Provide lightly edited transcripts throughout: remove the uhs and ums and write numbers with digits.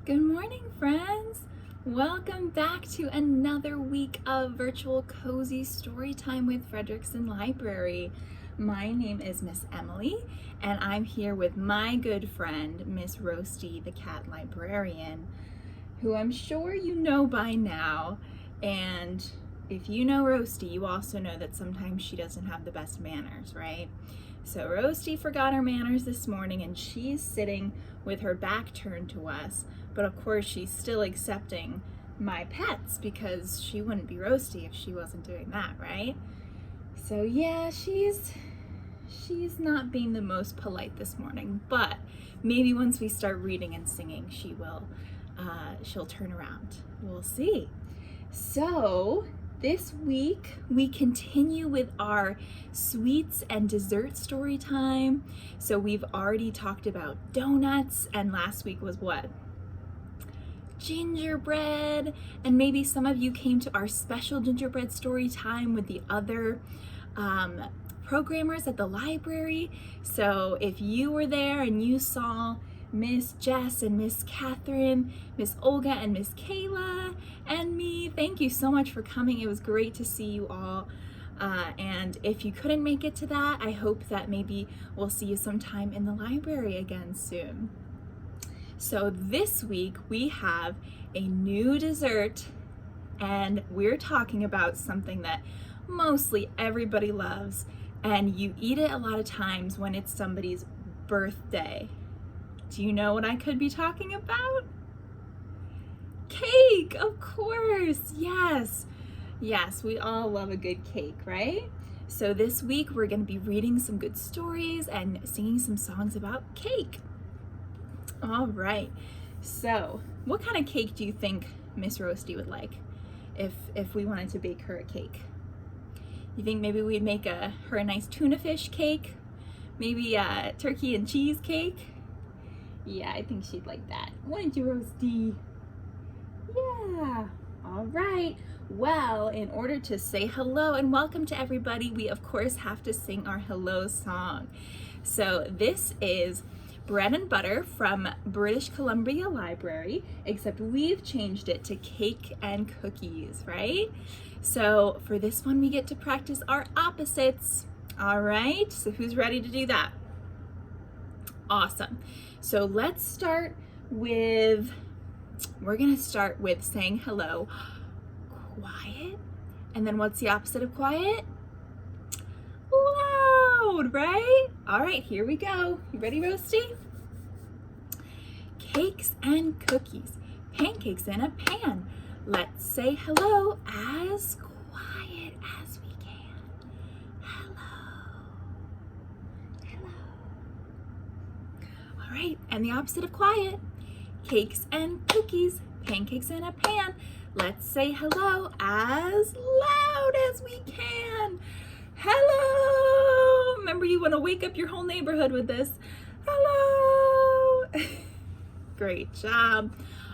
Good morning, friends. Welcome back to another week of virtual cozy story time with Frederickson Library. My name is Miss Emily, and I'm here with my good friend, Miss Roasty, the cat librarian, who I'm sure you know by now. And if you know Roasty, you also know that sometimes she doesn't have the best manners, right? So Roasty forgot her manners this morning, and she's sitting with her back turned to us. But of course, she's still accepting my pets because she wouldn't be Roasty if she wasn't doing that, right? So yeah, she's not being the most polite this morning, but maybe once we start reading and singing, she'll turn around. We'll see. So this week we continue with our sweets and dessert story time. So we've already talked about donuts, and last week was what? Gingerbread. And maybe some of you came to our special gingerbread story time with the other programmers at the library. So if you were there and you saw Miss Jess and Miss Catherine, Miss Olga and Miss Kayla, and me, thank you so much for coming. It was great to see you all. And if you couldn't make it to that, I hope that maybe we'll see you sometime in the library again soon. So this week we have a new dessert, and we're talking about something that mostly everybody loves, and you eat it a lot of times when it's somebody's birthday. Do you know what I could be talking about? Cake, of course, yes. Yes, we all love a good cake, right? So this week we're gonna be reading some good stories and singing some songs about cake. All right, so what kind of cake do you think Miss Roasty would like if we wanted to bake her a cake? You think maybe we'd make her a nice tuna fish cake? Maybe a turkey and cheese cake? Yeah, I think she'd like that. Wouldn't you, Roasty? Yeah, all right. Well, in order to say hello and welcome to everybody, we of course have to sing our hello song. So this is Bread and Butter from British Columbia Library, except we've changed it to Cake and Cookies, right? So for this one, we get to practice our opposites. All right, so who's ready to do that? Awesome. So let's start with, we're gonna start with saying hello, quiet, and then what's the opposite of quiet? Loud, right? All right, here we go. You ready, Roasty? Cakes and cookies, pancakes in a pan. Let's say hello as quiet as we can. Hello. Hello. All right, and the opposite of quiet. Cakes and cookies, pancakes in a pan. Let's say hello as loud as we can. Hello! Remember, you want to wake up your whole neighborhood with this. Hello! Great job.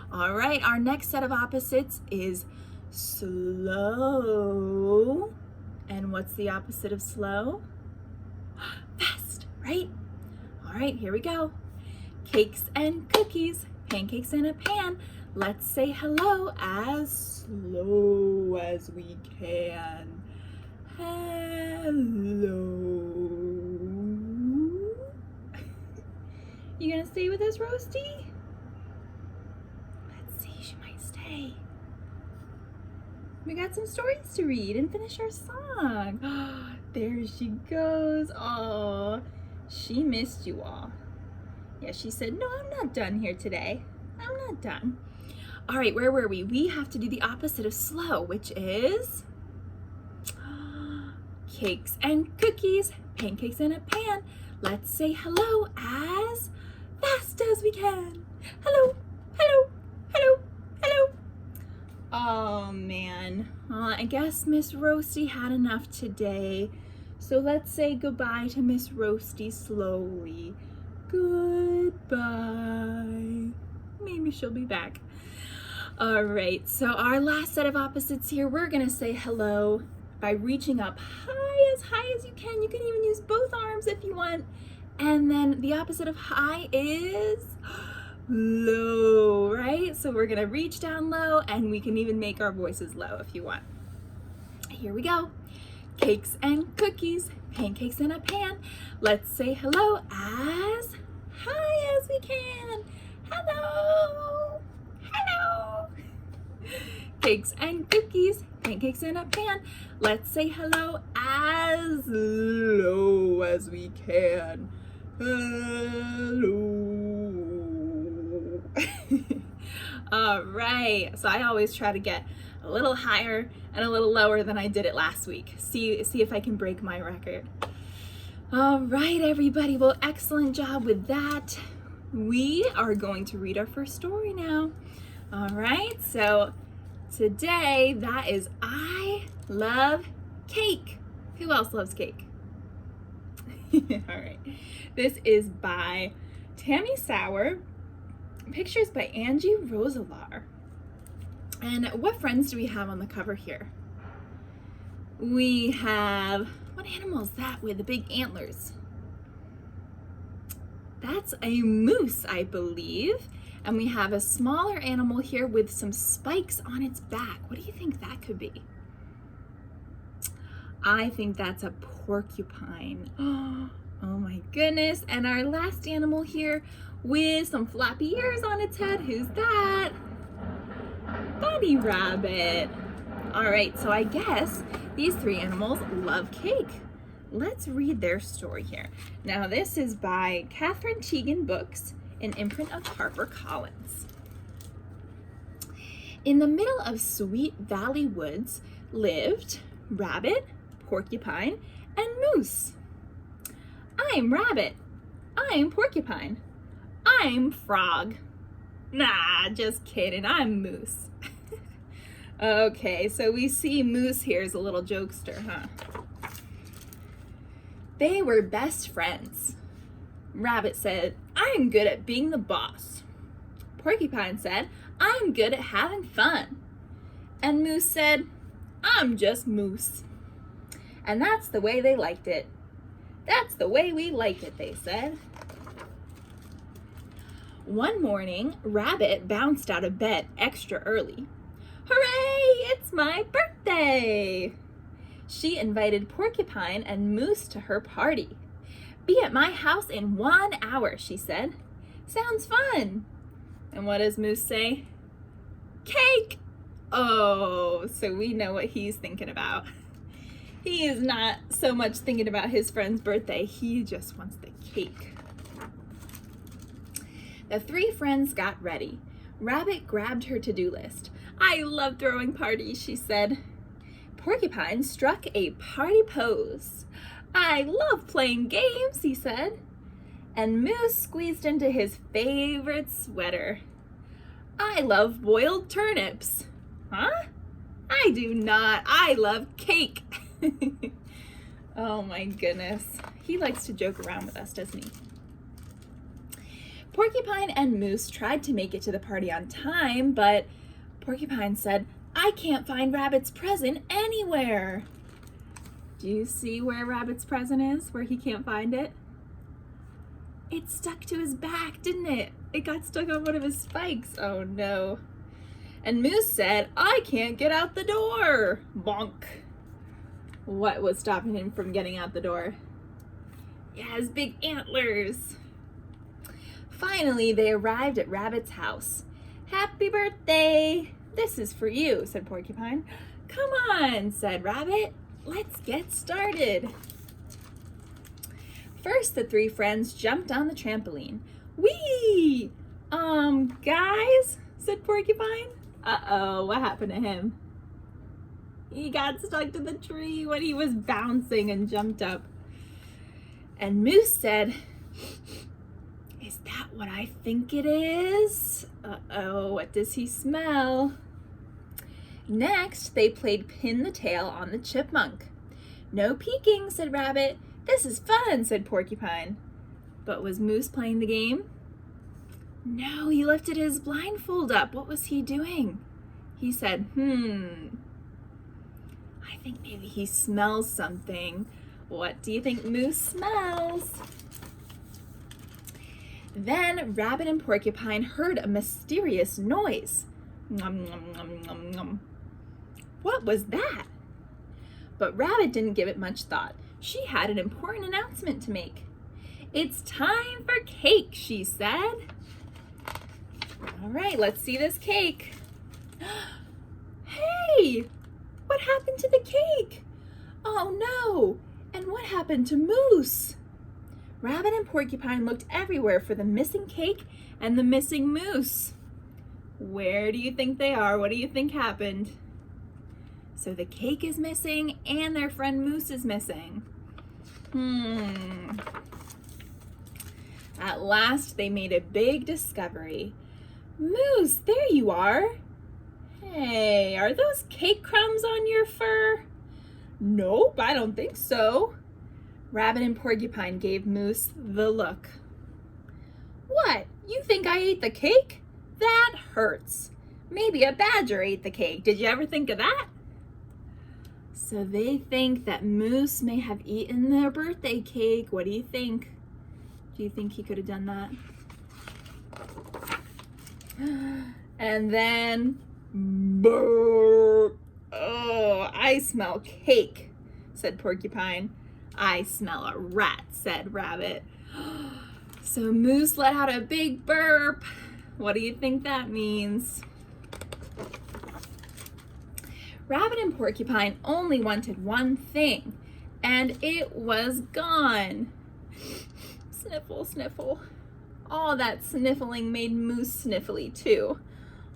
All right, our next set of opposites is slow. And what's the opposite of slow? Fast, right? All right, here we go. Cakes and cookies, pancakes in a pan. Let's say hello as slow as we can. Hello. You gonna stay with us, Roasty? Let's see, she might stay. We got some stories to read and finish our song. There she goes. Oh, she missed you all. Yeah, she said, no, I'm not done here today. I'm not done. All right, where were we? We have to do the opposite of slow, which is cakes and cookies, pancakes in a pan. Let's say hello as fast as we can. Hello, hello, hello, hello. Oh man, I guess Miss Roasty had enough today. So let's say goodbye to Miss Roasty slowly. Goodbye. Maybe she'll be back. All right, so our last set of opposites here, we're gonna say hello by reaching up high as you can. You can even use both arms if you want. And then the opposite of high is low, right? so we're gonna reach down low, and we can even make our voices low if you want. Here we go. Cakes and cookies, pancakes in a pan. Let's say hello as high as we can. Hello, hello. Cakes and cookies, pancakes in a pan. Let's say hello as low as we can. Hello. All right, so I always try to get a little higher and a little lower than I did it last week. See if I can break my record. All right, everybody, well, excellent job with that. We are going to read our first story now. All right, so today that is I Love Cake. Who else loves cake? All right, this is by Tammi Sauer, pictures by Angie Roselar. And what friends do we have on the cover here? We have, what animal is that with the big antlers? That's a moose, I believe. And we have a smaller animal here with some spikes on its back. What do you think that could be? I think that's a porcupine. Oh my goodness. And our last animal here with some floppy ears on its head. Who's that? Bunny rabbit. All right, so I guess these three animals love cake. Let's read their story here. Now, this is by Catherine Teagan Books, an imprint of HarperCollins. In the middle of Sweet Valley Woods lived Rabbit, Porcupine, and Moose. I'm Rabbit. I'm Porcupine. I'm Frog. Nah, just kidding, I'm Moose. Okay, so we see Moose here as a little jokester, huh? They were best friends. Rabbit said, I'm good at being the boss. Porcupine said, I'm good at having fun. And Moose said, I'm just Moose. And that's the way they liked it. That's the way we like it, they said. One morning, Rabbit bounced out of bed extra early. Hooray, it's my birthday! She invited Porcupine and Moose to her party. Be at my house in 1 hour, she said. Sounds fun. And what does Moose say? Cake! Oh, so we know what he's thinking about. He is not so much thinking about his friend's birthday. He just wants the cake. The three friends got ready. Rabbit grabbed her to-do list. I love throwing parties, she said. Porcupine struck a party pose. I love playing games, he said. And Moose squeezed into his favorite sweater. I love boiled turnips. Huh? I do not. I love cake. Oh my goodness. He likes to joke around with us, doesn't he? Porcupine and Moose tried to make it to the party on time, but Porcupine said, I can't find Rabbit's present anywhere. Do you see where Rabbit's present is, where he can't find it? It stuck to his back, didn't it? It got stuck on one of his spikes. Oh no. And Moose said, I can't get out the door. Bonk. What was stopping him from getting out the door? Yeah, his big antlers. Finally, they arrived at Rabbit's house. Happy birthday! This is for you, said Porcupine. Come on, said Rabbit. Let's get started. First, the three friends jumped on the trampoline. Whee! Guys, said Porcupine. Uh-oh, what happened to him? He got stuck to the tree when he was bouncing and jumped up. And Moose said, is that what I think it is? Uh-oh, what does he smell? Next, they played pin the tail on the chipmunk. No peeking, said Rabbit. This is fun, said Porcupine. But was Moose playing the game? No, he lifted his blindfold up. What was he doing? He said, I think maybe he smells something. What do you think Moose smells? Then Rabbit and Porcupine heard a mysterious noise. Nom, nom, nom, nom, nom. What was that? But Rabbit didn't give it much thought. She had an important announcement to make. It's time for cake, she said. All right, let's see this cake. Hey, what happened to the cake? Oh no, and what happened to Moose? Rabbit and Porcupine looked everywhere for the missing cake and the missing moose. Where do you think they are? What do you think happened? So the cake is missing and their friend Moose is missing. At last, they made a big discovery. Moose, there you are. Hey, are those cake crumbs on your fur? Nope, I don't think so. Rabbit and Porcupine gave Moose the look. What? You think I ate the cake? That hurts. Maybe a badger ate the cake. Did you ever think of that? So they think that Moose may have eaten their birthday cake. What do you think? Do you think he could have done that? And then, burp. Oh, I smell cake, said Porcupine. I smell a rat, said Rabbit. So Moose let out a big burp. What do you think that means? Rabbit and Porcupine only wanted one thing, and it was gone. Sniffle, sniffle. All that sniffling made Moose sniffly too.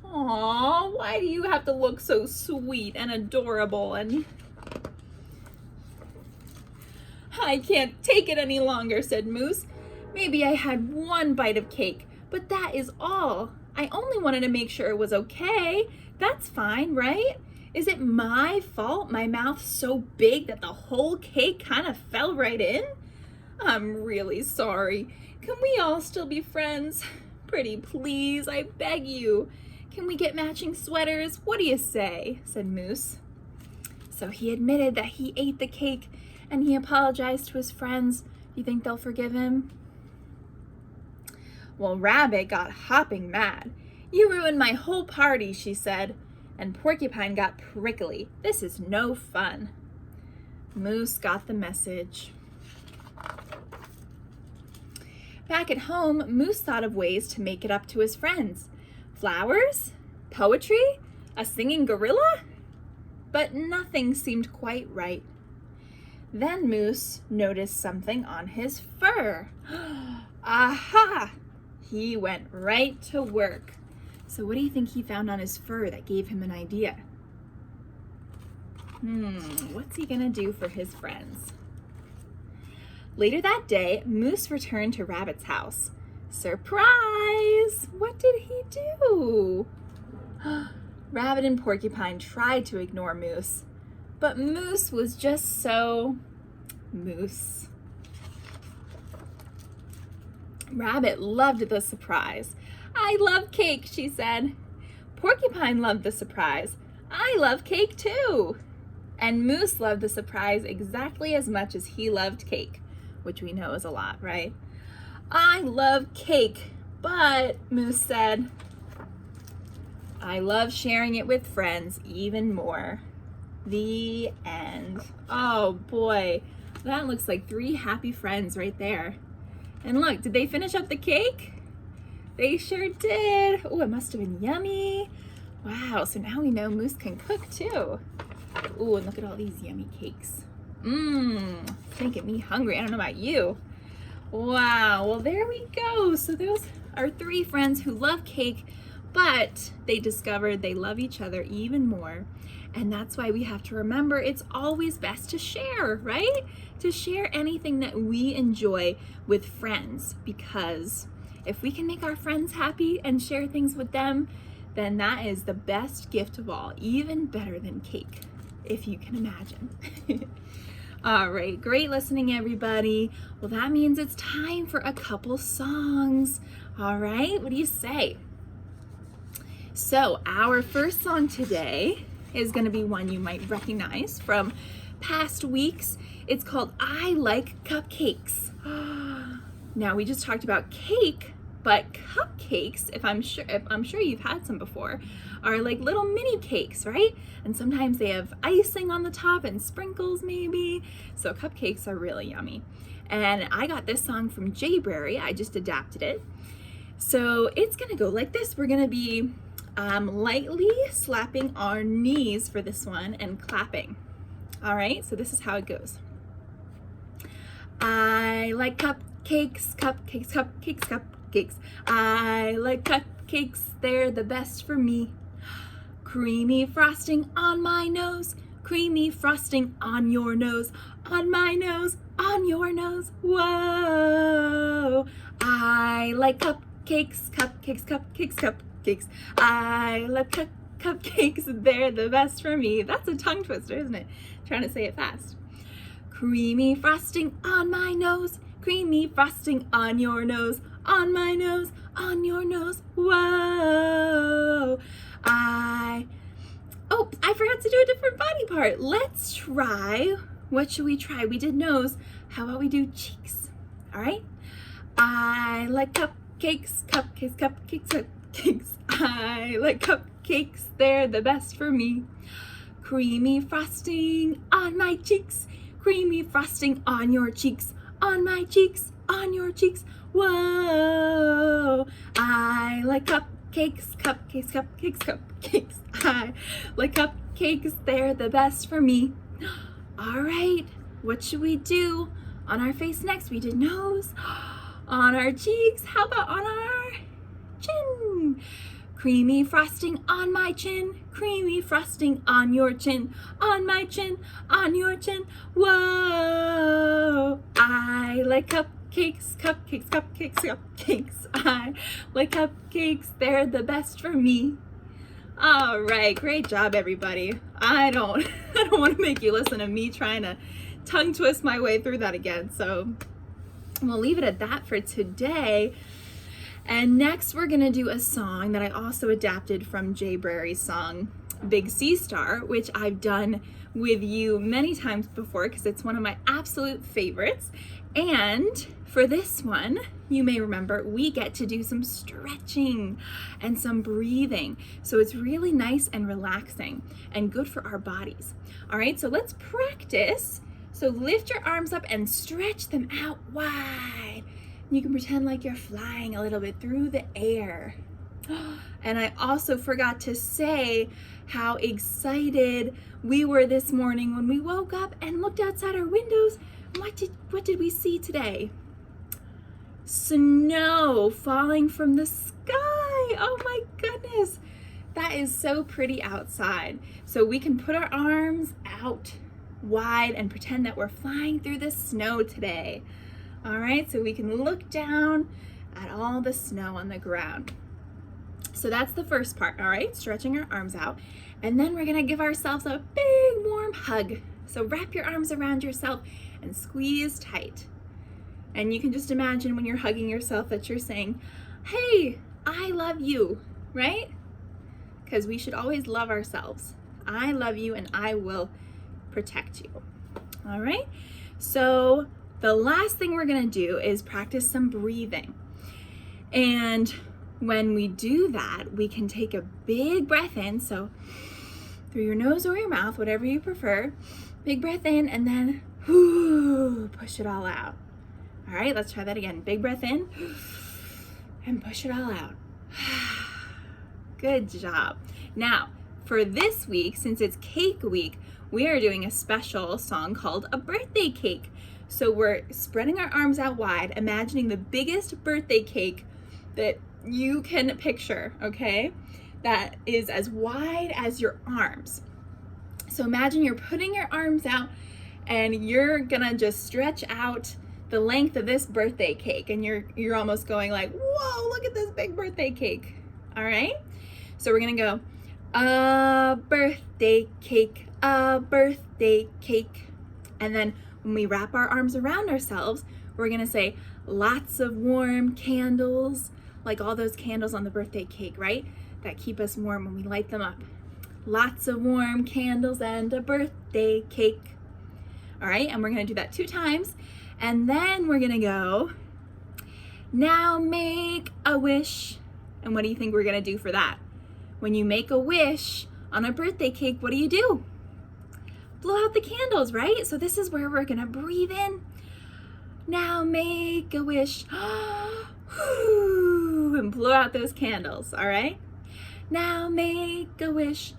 Aw, why do you have to look so sweet and adorable? And I can't take it any longer, said Moose. Maybe I had one bite of cake, but that is all. I only wanted to make sure it was okay. That's fine, right? Is it my fault my mouth's so big that the whole cake kind of fell right in? I'm really sorry. Can we all still be friends? Pretty please, I beg you. Can we get matching sweaters? What do you say? Said Moose. So he admitted that he ate the cake and he apologized to his friends. You think they'll forgive him? Well, Rabbit got hopping mad. You ruined my whole party, she said. And Porcupine got prickly. This is no fun. Moose got the message. Back at home, Moose thought of ways to make it up to his friends. Flowers? Poetry? A singing gorilla? But nothing seemed quite right. Then Moose noticed something on his fur. Aha! He went right to work. So what do you think he found on his fur that gave him an idea? What's he gonna do for his friends? Later that day, Moose returned to Rabbit's house. Surprise! What did he do? Rabbit and Porcupine tried to ignore Moose, but Moose was just so Moose. Rabbit loved the surprise. I love cake, she said. Porcupine loved the surprise. I love cake too. And Moose loved the surprise exactly as much as he loved cake, which we know is a lot, right? I love cake, but Moose said, I love sharing it with friends even more. The end. Oh boy, that looks like 3 happy friends right there. And look, did they finish up the cake? They sure did. Oh, it must have been yummy. Wow, so now we know Moose can cook too. Oh, and look at all these yummy cakes. It's making me hungry. I don't know about you. Wow, well there we go. So those are 3 friends who love cake, but they discovered they love each other even more. And that's why we have to remember it's always best to share, right? To share anything that we enjoy with friends, because if we can make our friends happy and share things with them, then that is the best gift of all, even better than cake, if you can imagine. All right, great listening, everybody. Well, that means it's time for a couple songs. All right, what do you say? So our first song today is going to be one you might recognize from past weeks. It's called I Like Cupcakes. Now, we just talked about cake, but cupcakes, if I'm sure you've had some before, are like little mini cakes, right? And sometimes they have icing on the top and sprinkles maybe. So cupcakes are really yummy. And I got this song from Jayberry. I just adapted it. So it's gonna go like this. We're gonna be lightly slapping our knees for this one and clapping. All right, so this is how it goes. I like cupcakes, cupcakes, cupcakes, cupcakes. I like cupcakes, they're the best for me. Creamy frosting on my nose, creamy frosting on your nose, on my nose, on your nose. Whoa! I like cupcakes, cupcakes, cupcakes, cupcakes. I like cupcakes, they're the best for me. That's a tongue twister, isn't it? Trying to say it fast. Creamy frosting on my nose, creamy frosting on your nose, on my nose, on your nose. Whoa! I forgot to do a different body part. Let's try, what should we try? We did nose. How about we do cheeks? All right? I like cupcakes, cupcakes, cupcakes, cupcakes. I like cupcakes, they're the best for me. Creamy frosting on my cheeks, creamy frosting on your cheeks, on my cheeks, on your cheeks. Whoa! I like cupcakes, cupcakes, cupcakes, cupcakes. I like cupcakes, they're the best for me. All right, what should we do on our face next? We did nose. On our cheeks, how about on our chin? Creamy frosting on my chin, creamy frosting on your chin, on my chin, on your chin. Whoa! I like cupcakes, cupcakes, cupcakes, cupcakes. I like cupcakes, they're the best for me. All right, great job, everybody. I don't want to make you listen to me trying to tongue twist my way through that again. So we'll leave it at that for today. And next we're gonna do a song that I also adapted from Jayberry's song, Big Sea Star, which I've done with you many times before because it's one of my absolute favorites. And for this one, you may remember, we get to do some stretching and some breathing. So it's really nice and relaxing and good for our bodies. All right, so let's practice. So lift your arms up and stretch them out wide. You can pretend like you're flying a little bit through the air. And I also forgot to say how excited we were this morning when we woke up and looked outside our windows. What did we see today? Snow falling from the sky. Oh my goodness. That is so pretty outside. So we can put our arms out wide and pretend that we're flying through the snow today. All right, so we can look down at all the snow on the ground. So that's the first part, all right? Stretching our arms out. And then we're gonna give ourselves a big warm hug. So wrap your arms around yourself and squeeze tight. And you can just imagine when you're hugging yourself that you're saying, hey, I love you, right? Because we should always love ourselves. I love you and I will protect you. All right, so the last thing we're gonna do is practice some breathing. And when we do that, we can take a big breath in, so through your nose or your mouth, whatever you prefer. Big breath in and then push it all out. All right, let's try that again. Big breath in and push it all out. Good job. Now, for this week, since it's cake week, we are doing a special song called A Birthday Cake. So we're spreading our arms out wide, imagining the biggest birthday cake that you can picture, okay? That is as wide as your arms. So imagine you're putting your arms out and you're gonna just stretch out the length of this birthday cake, and you're almost going like, whoa, look at this big birthday cake. All right? So we're gonna go, a birthday cake, a birthday cake. And then when we wrap our arms around ourselves, we're gonna say, lots of warm candles, like all those candles on the birthday cake, right? That keep us warm when we light them up. Lots of warm candles and a birthday cake. All right, and we're gonna do that 2 times. And then we're gonna go, Now make a wish. And what do you think we're gonna do for that? When you make a wish on a birthday cake, what do? Blow out the candles, right? So this is where we're gonna breathe in. Now make a wish. And blow out those candles, all right? Now make a wish.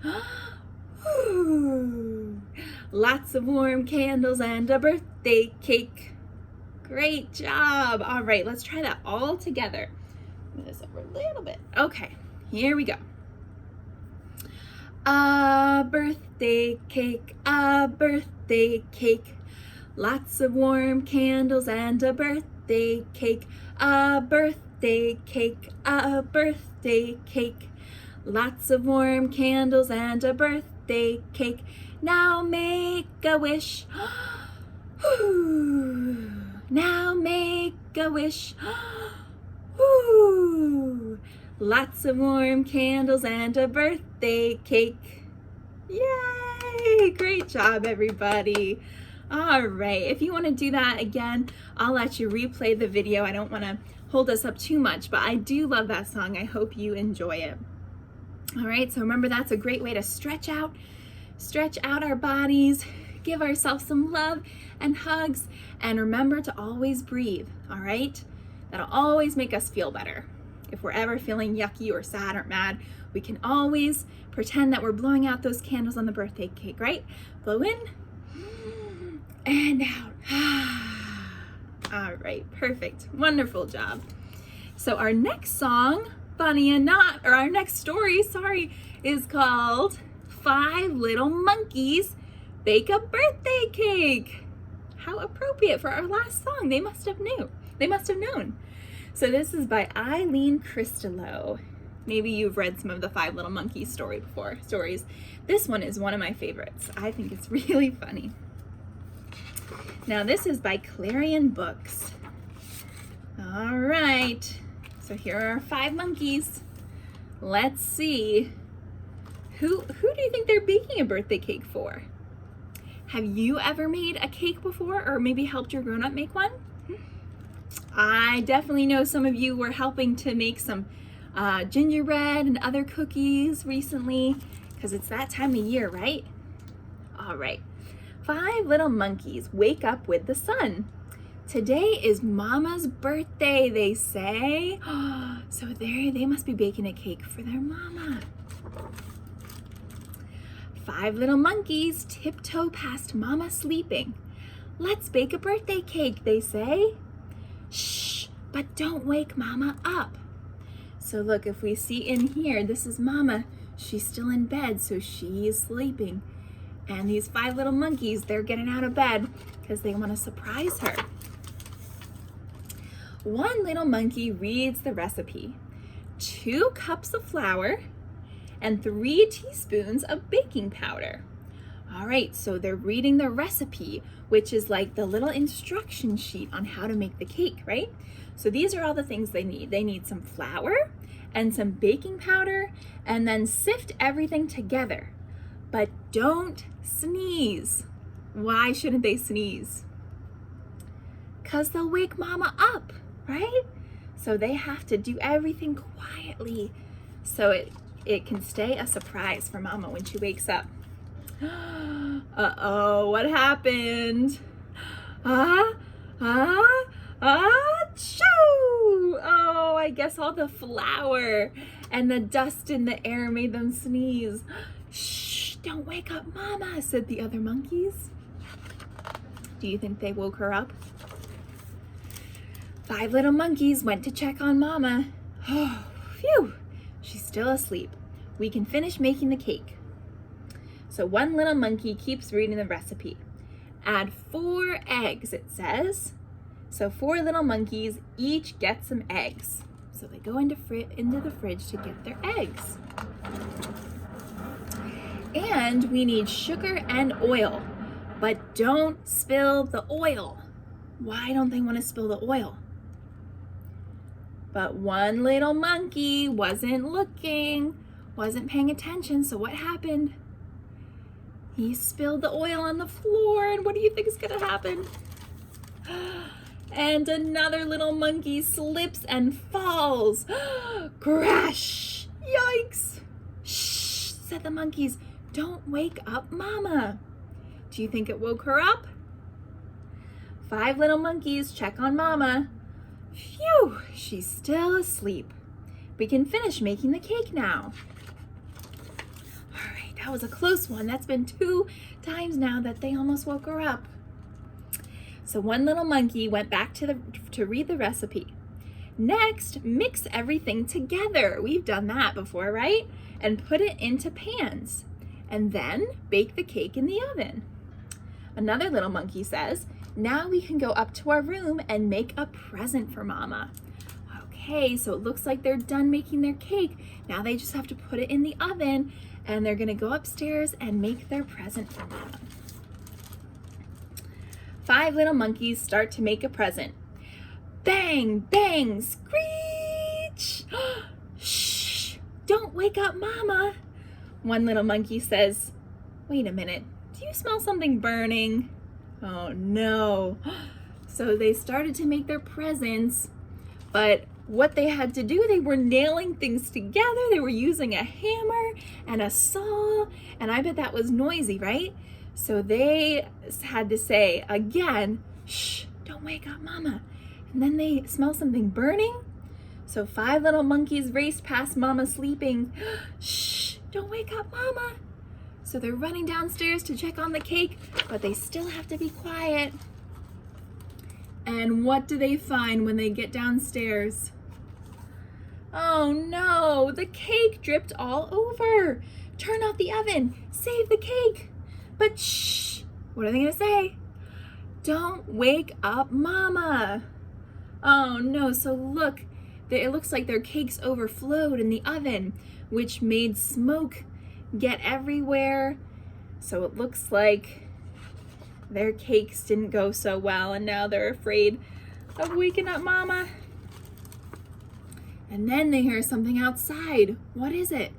Lots of warm candles and a birthday cake. Great job. All right, let's try that all together. Move this over a little bit. Okay, here we go. A birthday cake, a birthday cake. Lots of warm candles and a birthday cake. A birthday cake, a birthday cake. Lots of warm candles and a birthday cake. Now make a wish. Now make a wish. Lots of warm candles and a birthday cake. Yay! Great job, everybody. All right, if you want to do that again, I'll let you replay the video. I don't want to hold us up too much, but I do love that song. I hope you enjoy it. All right, so remember, that's a great way to stretch out our bodies, give ourselves some love and hugs, and remember to always breathe, all right? That'll always make us feel better. If we're ever feeling yucky or sad or mad, we can always pretend that we're blowing out those candles on the birthday cake, right? Blow in and out. All right, perfect, wonderful job. So our next song, our next story, is called 5 Little Monkeys Bake a Birthday Cake. How appropriate for our last song. They must have known. So this is by Eileen Christelow. Maybe you've read some of the 5 Little Monkeys stories. This one is one of my favorites. I think it's really funny. Now this is by Clarion Books. All right, so here are our 5 monkeys. Let's see, who do you think they're baking a birthday cake for? Have you ever made a cake before, or maybe helped your grown-up make one? I definitely know some of you were helping to make some gingerbread and other cookies recently, because it's that time of year, right? All right, 5 little monkeys wake up with the sun. Today is Mama's birthday, they say. So they must be baking a cake for their mama. 5 little monkeys tiptoe past Mama sleeping. Let's bake a birthday cake, they say. Shh, but don't wake Mama up. So look, if we see in here, this is Mama. She's still in bed, so she's sleeping. And these 5 little monkeys, they're getting out of bed because they want to surprise her. 1 little monkey reads the recipe. 2 cups of flour and 3 teaspoons of baking powder. All right, so they're reading the recipe, which is like the little instruction sheet on how to make the cake, right? So these are all the things they need. They need some flour and some baking powder, and then sift everything together. But don't sneeze. Why shouldn't they sneeze? 'Cause they'll wake Mama up, right? So they have to do everything quietly so it can stay a surprise for Mama when she wakes up. Uh-oh, what happened? Achoo! Oh, I guess all the flour and the dust in the air made them sneeze. Shh, don't wake up Mama, said the other monkeys. Do you think they woke her up? 5 little monkeys went to check on Mama. Oh, phew, she's still asleep. We can finish making the cake. So 1 little monkey keeps reading the recipe. Add 4 eggs, it says. So 4 little monkeys each get some eggs. So they go into the fridge to get their eggs. And we need sugar and oil, but don't spill the oil. Why don't they want to spill the oil? But 1 little monkey wasn't looking, wasn't paying attention, so what happened? He spilled the oil on the floor, and what do you think is gonna happen? And another little monkey slips and falls. Crash! Yikes! Shh, said the monkeys. Don't wake up Mama. Do you think it woke her up? 5 little monkeys check on Mama. Phew, she's still asleep. We can finish making the cake now. All right, that was a close one. That's been 2 times now that they almost woke her up. So one little monkey went back to read the recipe. Next, mix everything together. We've done that before, right? And put it into pans. And then bake the cake in the oven. Another little monkey says, now we can go up to our room and make a present for Mama. Okay, so it looks like they're done making their cake. Now they just have to put it in the oven and they're gonna go upstairs and make their present for Mama. 5 little monkeys start to make a present. Bang, bang, screech! Shh, don't wake up Mama. One little monkey says, wait a minute, do you smell something burning? Oh no. So they started to make their presents, but what they had to do, they were nailing things together. They were using a hammer and a saw, and I bet that was noisy, right? So they had to say again, shh, don't wake up Mama. And then they smell something burning. So 5 little monkeys raced past Mama sleeping. Shh, don't wake up Mama. So they're running downstairs to check on the cake, but they still have to be quiet. And what do they find when they get downstairs? Oh no, the cake dripped all over. Turn off the oven, save the cake. But shh, what are they gonna say? Don't wake up Mama. Oh no, so look, it looks like their cakes overflowed in the oven, which made smoke get everywhere. So it looks like their cakes didn't go so well and now they're afraid of waking up Mama. And then they hear something outside. What is it?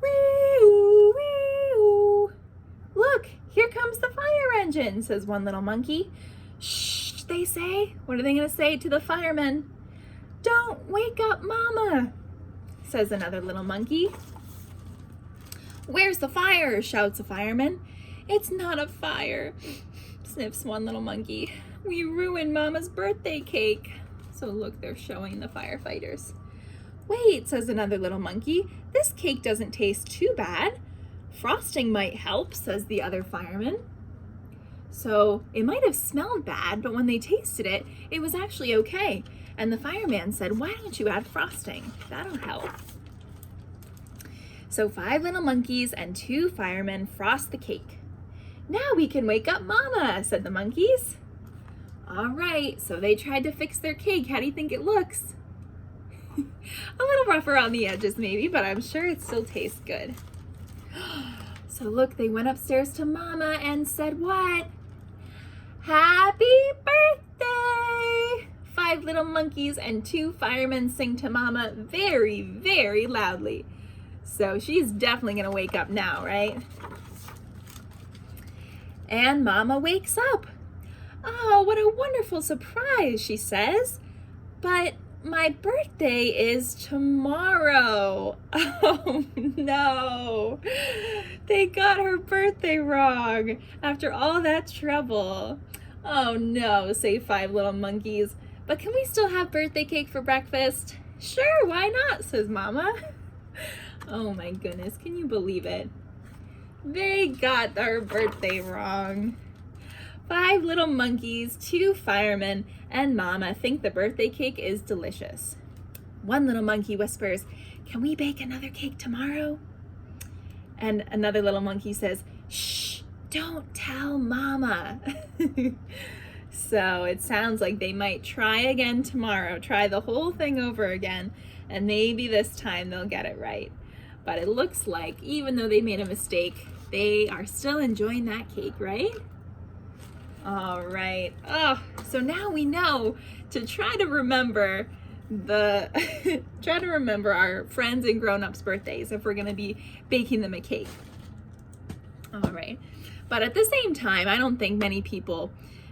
Wee-oo, wee-oo. Look, here comes the fire engine, says one little monkey. Shh, they say. What are they gonna say to the firemen? Don't wake up Mama, says another little monkey. Where's the fire? Shouts a fireman. It's not a fire, sniffs one little monkey. We ruined Mama's birthday cake. So look, they're showing the firefighters. Wait, says another little monkey. This cake doesn't taste too bad. Frosting might help, says the other fireman. So it might have smelled bad, but when they tasted it, it was actually okay. And the fireman said, why don't you add frosting? That'll help. So 5 little monkeys and 2 firemen frost the cake. Now we can wake up Mama, said the monkeys. All right, so they tried to fix their cake. How do you think it looks? A little rougher on the edges maybe, but I'm sure it still tastes good. So look, they went upstairs to Mama and said what? Happy birthday! 5 little monkeys and 2 firemen sing to Mama very, very loudly. So she's definitely gonna wake up now, right? And Mama wakes up. Oh, what a wonderful surprise, she says. But my birthday is tomorrow. Oh no, they got her birthday wrong after all that trouble. Oh no, say 5 little monkeys. But can we still have birthday cake for breakfast? Sure, why not, says Mama. Oh my goodness, can you believe it? They got our birthday wrong. 5 little monkeys, 2 firemen, and Mama think the birthday cake is delicious. One little monkey whispers, can we bake another cake tomorrow? And another little monkey says, shh, don't tell Mama. So it sounds like they might try again tomorrow, try the whole thing over again, and maybe this time they'll get it right. But it looks like even though they made a mistake, they are still enjoying that cake, right? All right. Oh, so now we know to try to remember our friends and grown-ups' birthdays if we're gonna be baking them a cake. All right. But at the same time, I don't think many people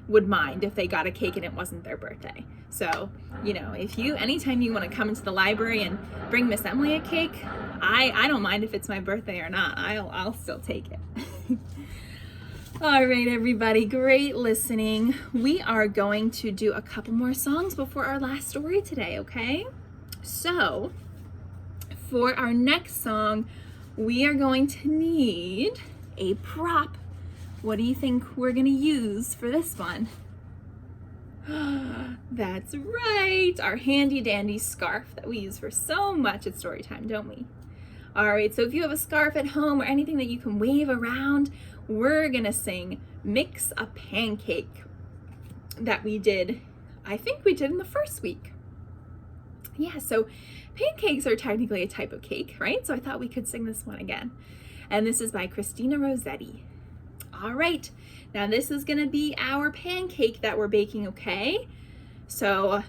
would mind if they got a cake and it wasn't their birthday. So, you know, anytime you want to come into the library and bring Miss Emily a cake, I don't mind if it's my birthday or not. I'll still take it. All right, everybody, great listening. We are going to do a couple more songs before our last story today, okay? So, for our next song, we are going to need a prop. What do you think we're gonna use for this one? That's right, our handy dandy scarf that we use for so much at Storytime, don't we? All right, so if you have a scarf at home or anything that you can wave around, we're gonna sing Mix a Pancake that I think we did in the first week. Yeah, so pancakes are technically a type of cake, right? So I thought we could sing this one again. And this is by Christina Rossetti. All right, now this is gonna be our pancake that we're baking, okay? So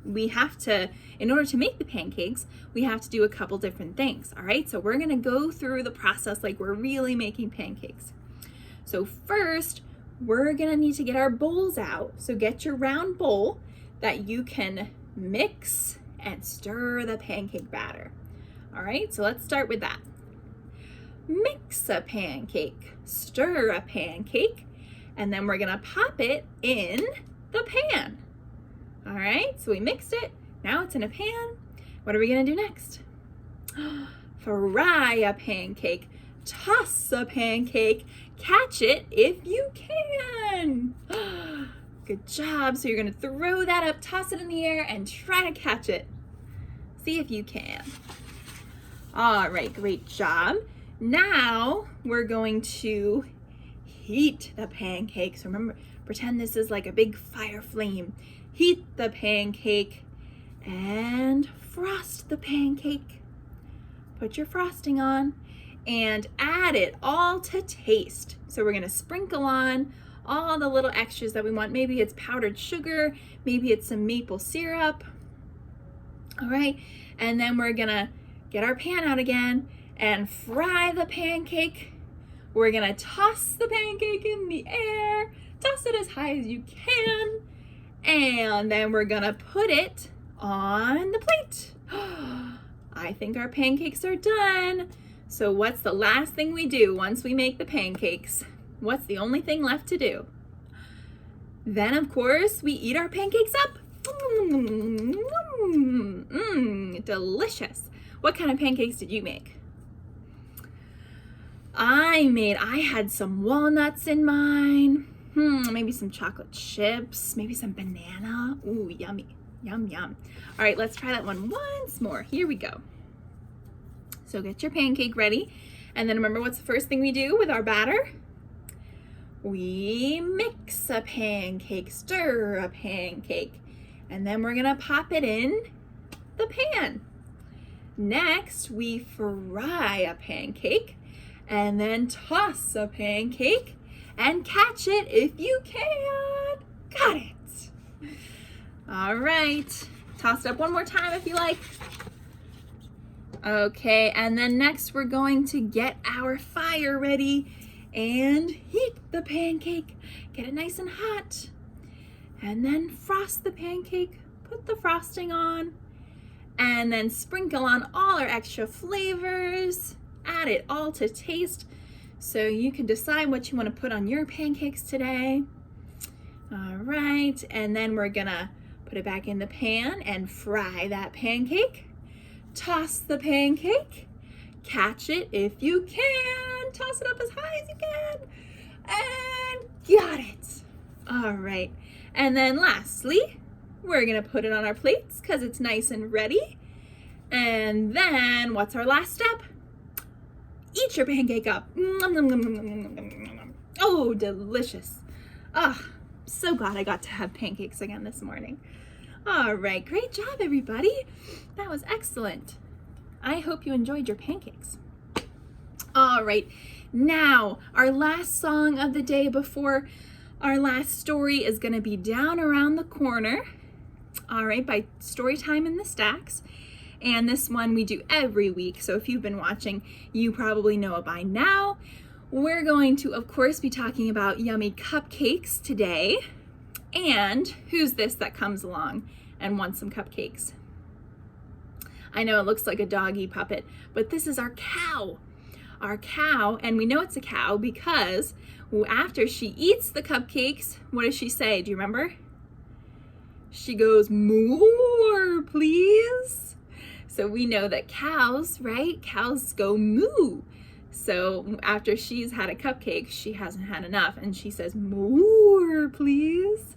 we have to, in order to make the pancakes, we have to do a couple different things, all right? So we're gonna go through the process like we're really making pancakes. So first, we're gonna need to get our bowls out. So get your round bowl that you can mix and stir the pancake batter. All right, so let's start with that. Mix a pancake, stir a pancake, and then we're gonna pop it in the pan. All right, so we mixed it, now it's in a pan. What are we gonna do next? Fry a pancake, toss a pancake, catch it if you can. Good job, so you're gonna throw that up, toss it in the air, and try to catch it. See if you can. All right, great job. Now we're going to heat the pancakes. Remember, pretend this is like a big fire flame. Heat the pancake and frost the pancake. Put your frosting on and add it all to taste. So we're gonna sprinkle on all the little extras that we want. Maybe it's powdered sugar, maybe it's some maple syrup. All right, and then we're gonna get our pan out again and fry the pancake. We're gonna toss the pancake in the air, toss it as high as you can, and then we're gonna put it on the plate. I think our pancakes are done. So what's the last thing we do once we make the pancakes? What's the only thing left to do? Then, of course, we eat our pancakes up. Delicious. What kind of pancakes did you make? I had some walnuts in mine. Maybe some chocolate chips, maybe some banana. Ooh, yummy, yum, yum. All right, let's try that one once more. Here we go. So get your pancake ready. And then remember, what's the first thing we do with our batter? We mix a pancake, stir a pancake, and then we're gonna pop it in the pan. Next, we fry a pancake, and then toss a pancake, and catch it if you can. Got it. All right, toss it up one more time if you like. Okay, and then next we're going to get our fire ready and heat the pancake. Get it nice and hot. And then frost the pancake, put the frosting on, and then sprinkle on all our extra flavors. Add it all to taste so you can decide what you want to put on your pancakes today. All right, and then we're gonna put it back in the pan and fry that pancake. Toss the pancake, catch it if you can, toss it up as high as you can, and got it. All right, and then lastly, we're gonna put it on our plates because it's nice and ready. And then what's our last step? Eat your pancake up. Oh, delicious. Ah, so glad I got to have pancakes again this morning. All right, great job, everybody. That was excellent. I hope you enjoyed your pancakes. All right, now our last song of the day before our last story is gonna be Down Around the Corner, all right, by Storytime in the Stacks. And this one we do every week, so if you've been watching, you probably know it by now. We're going to, of course, be talking about yummy cupcakes today. And who's this that comes along and wants some cupcakes? I know it looks like a doggy puppet, but this is our cow. Our cow, and we know it's a cow because after she eats the cupcakes, what does she say? Do you remember? She goes, "More, please." So we know that cows, right? Cows go moo. So after she's had a cupcake, she hasn't had enough, and she says, "More, please."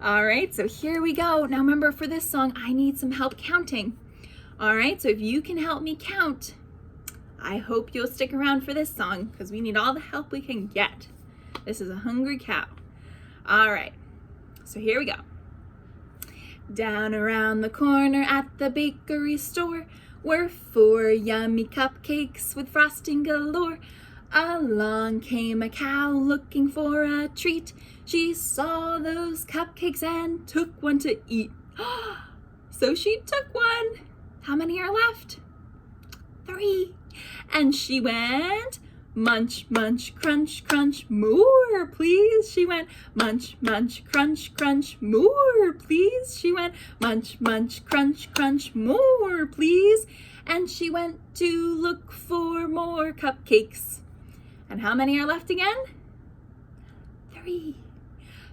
All right, so here we go. Now remember, for this song, I need some help counting. All right, so if you can help me count, I hope you'll stick around for this song because we need all the help we can get. This is a hungry cow. All right, so here we go. Down around the corner at the bakery store were 4 yummy cupcakes with frosting galore. Along came a cow looking for a treat. She saw those cupcakes and took one to eat. So she took one. How many are left? 3. And she went, munch, munch, crunch, crunch, more, please. She went, munch, munch, crunch, crunch, more, please. She went, munch, munch, crunch, crunch, more, please. And she went to look for more cupcakes. And how many are left again? 3.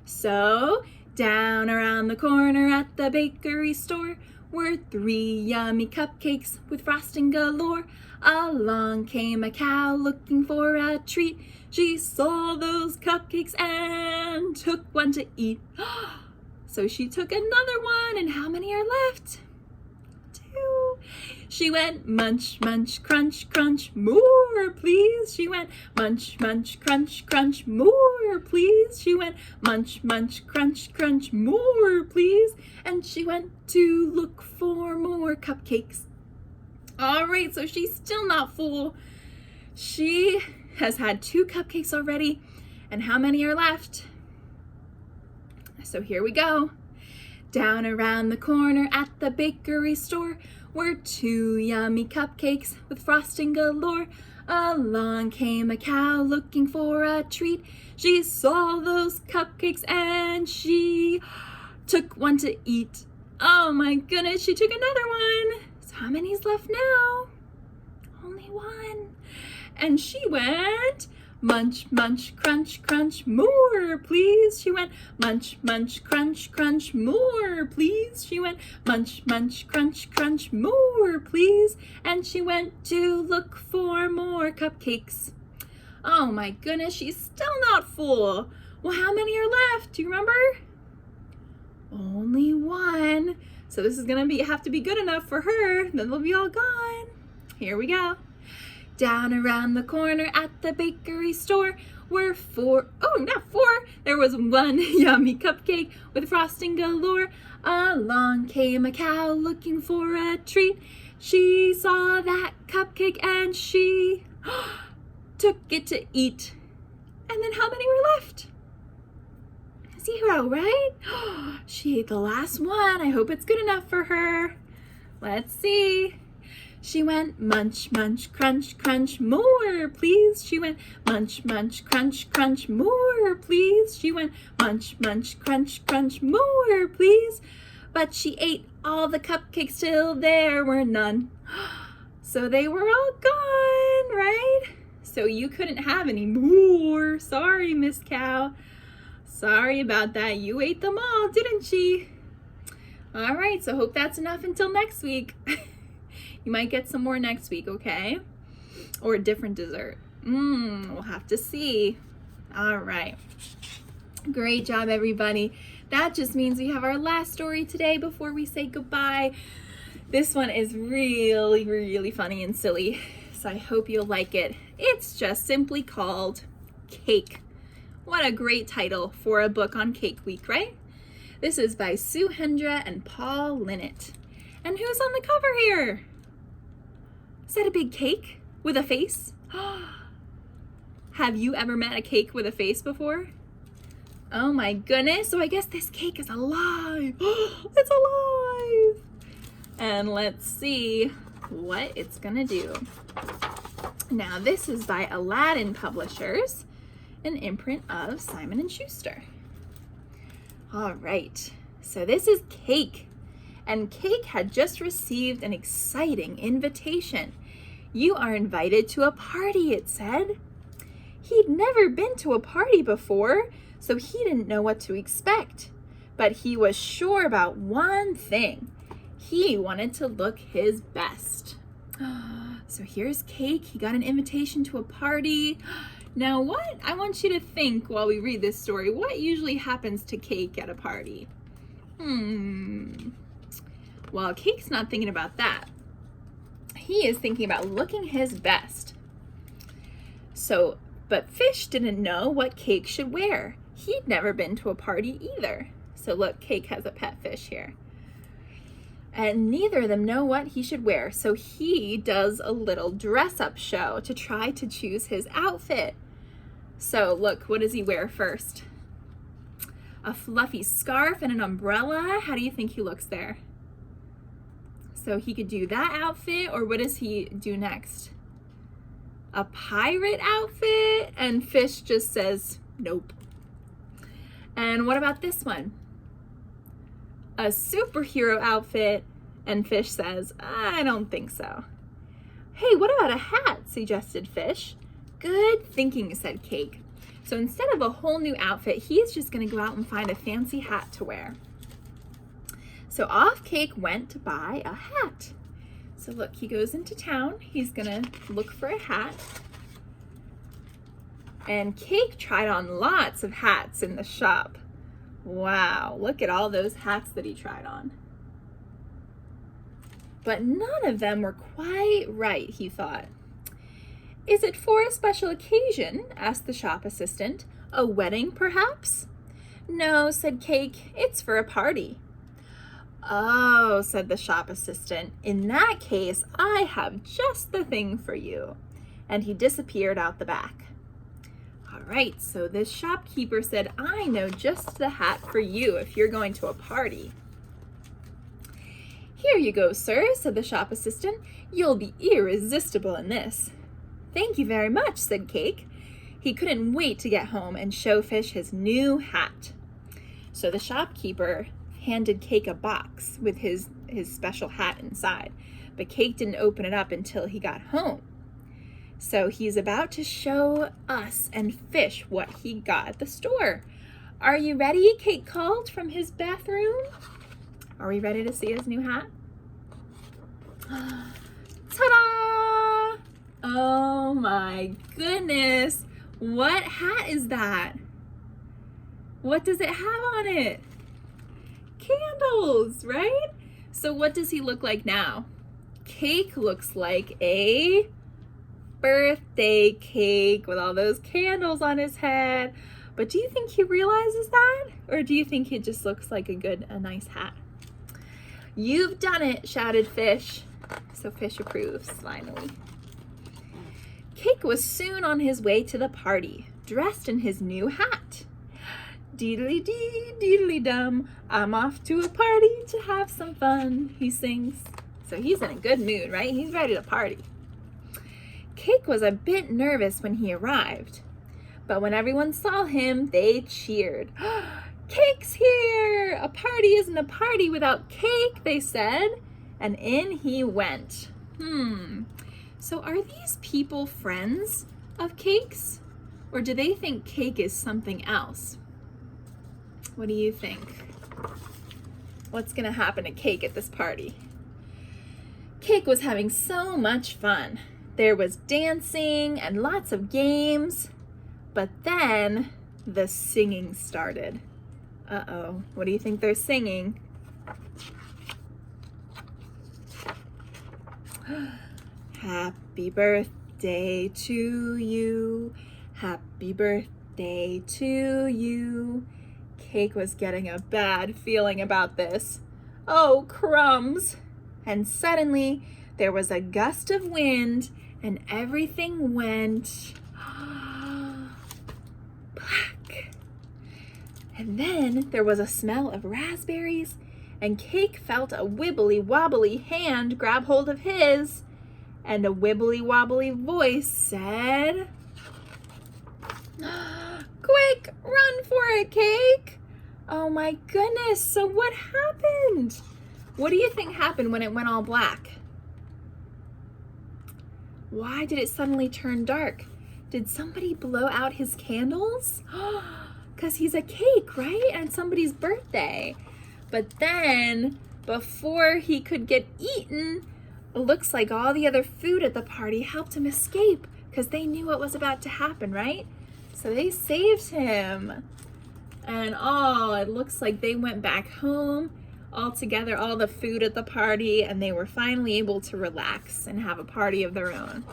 So down around the corner at the bakery store were 3 yummy cupcakes with frosting galore. Along came a cow looking for a treat. She saw those cupcakes and took one to eat. So she took another one, and how many are left? 2. She went, munch, munch, crunch, crunch, more, please. She went, munch, munch, crunch, crunch, more, please. She went, munch, munch, crunch, crunch, more, please. And she went to look for more cupcakes. All right, so she's still not full. She has had 2 cupcakes already. And how many are left? So here we go. Down around the corner at the bakery store were 2 yummy cupcakes with frosting galore. Along came a cow looking for a treat. She saw those cupcakes and she took one to eat. Oh my goodness, she took another one. So how many's left now? Only 1. And she went, munch, munch, crunch, crunch, more, please. She went, munch, munch, crunch, crunch, more, please. She went, munch, munch, crunch, crunch, more, please. And she went to look for more cupcakes. Oh my goodness, she's still not full. Well, how many are left? Do you remember? Only 1. So this is gonna have to be good enough for her. Then they'll be all gone. Here we go. Down around the corner at the bakery store were 4, not 4. There was 1 yummy cupcake with frosting galore. Along came a cow looking for a treat. She saw that cupcake and she took it to eat. And then how many were left? 0, right? She ate the last one. I hope it's good enough for her. Let's see. She went, munch, munch, crunch, crunch, more, please. She went, munch, munch, crunch, crunch, more, please. She went, munch, munch, crunch, crunch, more, please. But she ate all the cupcakes till there were none. So they were all gone, right? So you couldn't have any more. Sorry, Miss Cow. Sorry about that. You ate them all, didn't she? All right, so hope that's enough until next week. You might get some more next week, okay? Or a different dessert. We'll have to see. All right. Great job, everybody. That just means we have our last story today before we say goodbye. This one is really, really funny and silly, so I hope you'll like it. It's just simply called Cake. What a great title for a book on Cake Week, right? This is by Sue Hendra and Paul Linnet. And who's on the cover here? Is that a big cake with a face? Have you ever met a cake with a face before? Oh my goodness, so I guess this cake is alive. It's alive! And let's see what it's gonna do. Now this is by Aladdin Publishers, an imprint of Simon and Schuster. All right, so this is Cake, and Cake had just received an exciting invitation. You are invited to a party, it said. He'd never been to a party before, so he didn't know what to expect. But he was sure about one thing. He wanted to look his best. So here's Cake. He got an invitation to a party. Now what? I want you to think while we read this story. What usually happens to Cake at a party? Well, Cake's not thinking about that. He is thinking about looking his best. But Fish didn't know what Cake should wear. He'd never been to a party either. So look, Cake has a pet fish here. And neither of them know what he should wear. So he does a little dress-up show to try to choose his outfit. So look, what does he wear first? A fluffy scarf and an umbrella. How do you think he looks there? So he could do that outfit, or what does he do next? A pirate outfit, and Fish just says, nope. And what about this one? A superhero outfit, and Fish says, I don't think so. Hey, what about a hat, suggested Fish. Good thinking, said Cake. So instead of a whole new outfit, he's just gonna go out and find a fancy hat to wear. So off Cake went to buy a hat. So look, he goes into town. He's gonna look for a hat. And Cake tried on lots of hats in the shop. Wow, look at all those hats that he tried on. But none of them were quite right, he thought. Is it for a special occasion? Asked the shop assistant. A wedding, perhaps? No, said Cake, it's for a party. Oh, said the shop assistant, in that case, I have just the thing for you. And he disappeared out the back. All right, so this shopkeeper said, I know just the hat for you if you're going to a party. Here you go, sir, said the shop assistant. You'll be irresistible in this. Thank you very much, said Cake. He couldn't wait to get home and show Fish his new hat. So the shopkeeper handed Cake a box with his special hat inside, but Cake didn't open it up until he got home. So he's about to show us and Fish what he got at the store. Are you ready? Cake called from his bathroom. Are we ready to see his new hat? Ta-da! Oh my goodness. What hat is that? What does it have on it? Candles, right? So what does he look like now? Cake looks like a birthday cake with all those candles on his head. But do you think he realizes that? Or do you think it just looks like a nice hat? You've done it, shouted Fish. So Fish approves, finally. Cake was soon on his way to the party, dressed in his new hat. Deedly-dee, deedly-dum, I'm off to a party to have some fun, he sings. So he's in a good mood, right? He's ready to party. Cake was a bit nervous when he arrived, but when everyone saw him, they cheered. Cake's here! A party isn't a party without Cake, they said, and in he went. So are these people friends of Cake's, or do they think Cake is something else? What do you think? What's gonna happen to Cake at this party? Cake was having so much fun. There was dancing and lots of games, but then the singing started. Uh-oh, what do you think they're singing? Happy birthday to you. Happy birthday to you. Cake was getting a bad feeling about this. Oh, crumbs. And suddenly there was a gust of wind and everything went black. And then there was a smell of raspberries and Cake felt a wibbly wobbly hand grab hold of his. and a wibbly wobbly voice said, "Quick, run for it, Cake!" Oh my goodness, so what happened? What do you think happened when it went all black? Why did it suddenly turn dark? Did somebody blow out his candles? Because he's a cake, right? And somebody's birthday. But then, before he could get eaten, it looks like all the other food at the party helped him escape because they knew what was about to happen, right? So they saved him. And it looks like they went back home all together, all the food at the party, and they were finally able to relax and have a party of their own.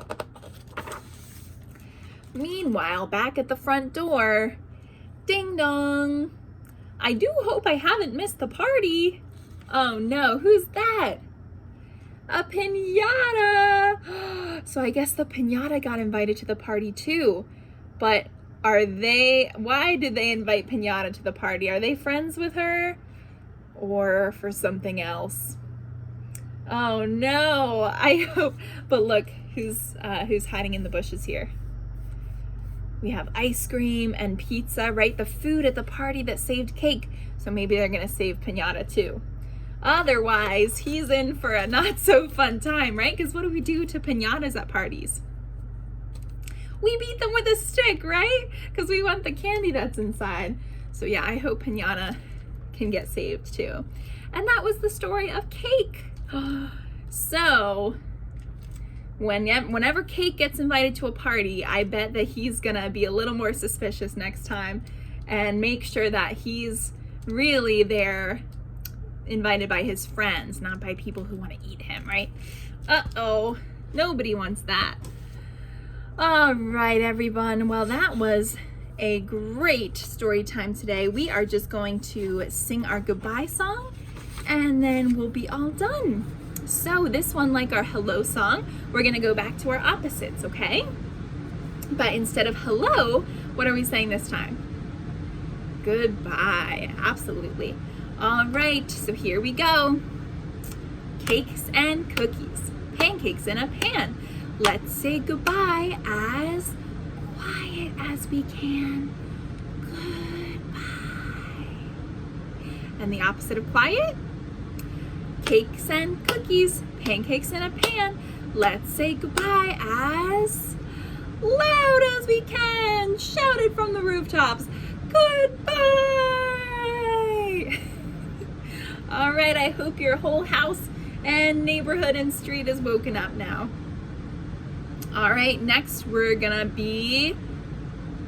Meanwhile, back at the front door, ding dong. I do hope I haven't missed the party. Oh no, who's that? A piñata. So I guess the piñata got invited to the party too. But why did they invite Piñata to the party? Are they friends with her? Or for something else? Oh no, I hope, but look, who's hiding in the bushes here? We have ice cream and pizza, right? The food at the party that saved Cake. So maybe they're gonna save Piñata too. Otherwise, he's in for a not so fun time, right? Because what do we do to piñatas at parties? We beat them with a stick, right? Because we want the candy that's inside. So yeah, I hope Piñata can get saved too. And that was the story of Cake. So whenever Cake gets invited to a party, I bet that he's gonna be a little more suspicious next time and make sure that he's really there invited by his friends, not by people who want to eat him, right? Uh-oh, nobody wants that. All right, everyone. Well, that was a great story time today. We are just going to sing our goodbye song and then we'll be all done. So this one, like our hello song, we're gonna go back to our opposites, okay? But instead of hello, what are we saying this time? Goodbye, absolutely. All right, so here we go. Cakes and cookies, pancakes in a pan. Let's say goodbye as quiet as we can. Goodbye. And the opposite of quiet? Cakes and cookies, pancakes in a pan. Let's say goodbye as loud as we can. Shout it from the rooftops. Goodbye. All right, I hope your whole house and neighborhood and street is woken up now. All right, next we're gonna be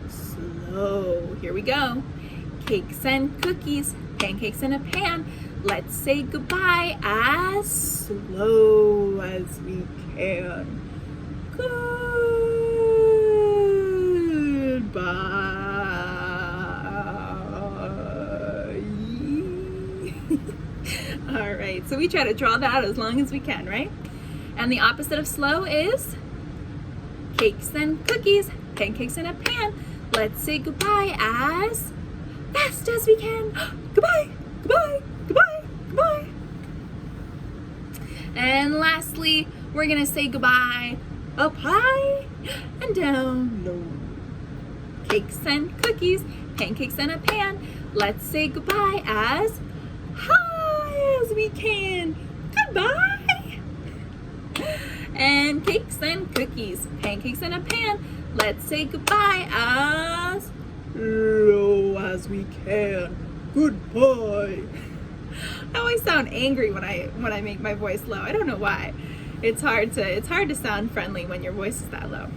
slow. Here we go. Cakes and cookies, pancakes in a pan. Let's say goodbye as slow as we can. Goodbye. All right, so we try to draw that out as long as we can, right? And the opposite of slow is cakes and cookies, pancakes in a pan. Let's say goodbye as fast as we can. Goodbye, goodbye, goodbye, goodbye. And lastly, we're gonna say goodbye up high and down low. Cakes and cookies, pancakes in a pan. Let's say goodbye as high as we can. Goodbye. And cakes and cookies, pancakes in a pan. Let's say goodbye as low as we can. Goodbye. I always sound angry when I make my voice low. I don't know why. It's hard to sound friendly when your voice is that low.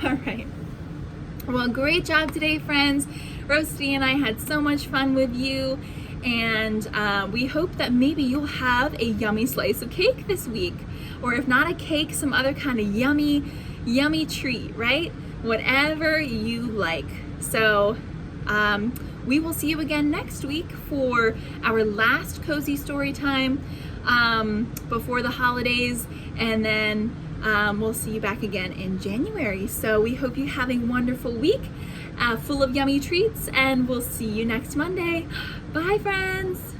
All right. Well, great job today, friends. Roasty and I had so much fun with you, and we hope that maybe you'll have a yummy slice of cake this week. Or if not a cake, some other kind of yummy treat, right? Whatever you like. So we will see you again next week for our last cozy story time before the holidays, and then we'll see you back again in January. So we hope you have a wonderful week full of yummy treats, and we'll see you next Monday. Bye, friends.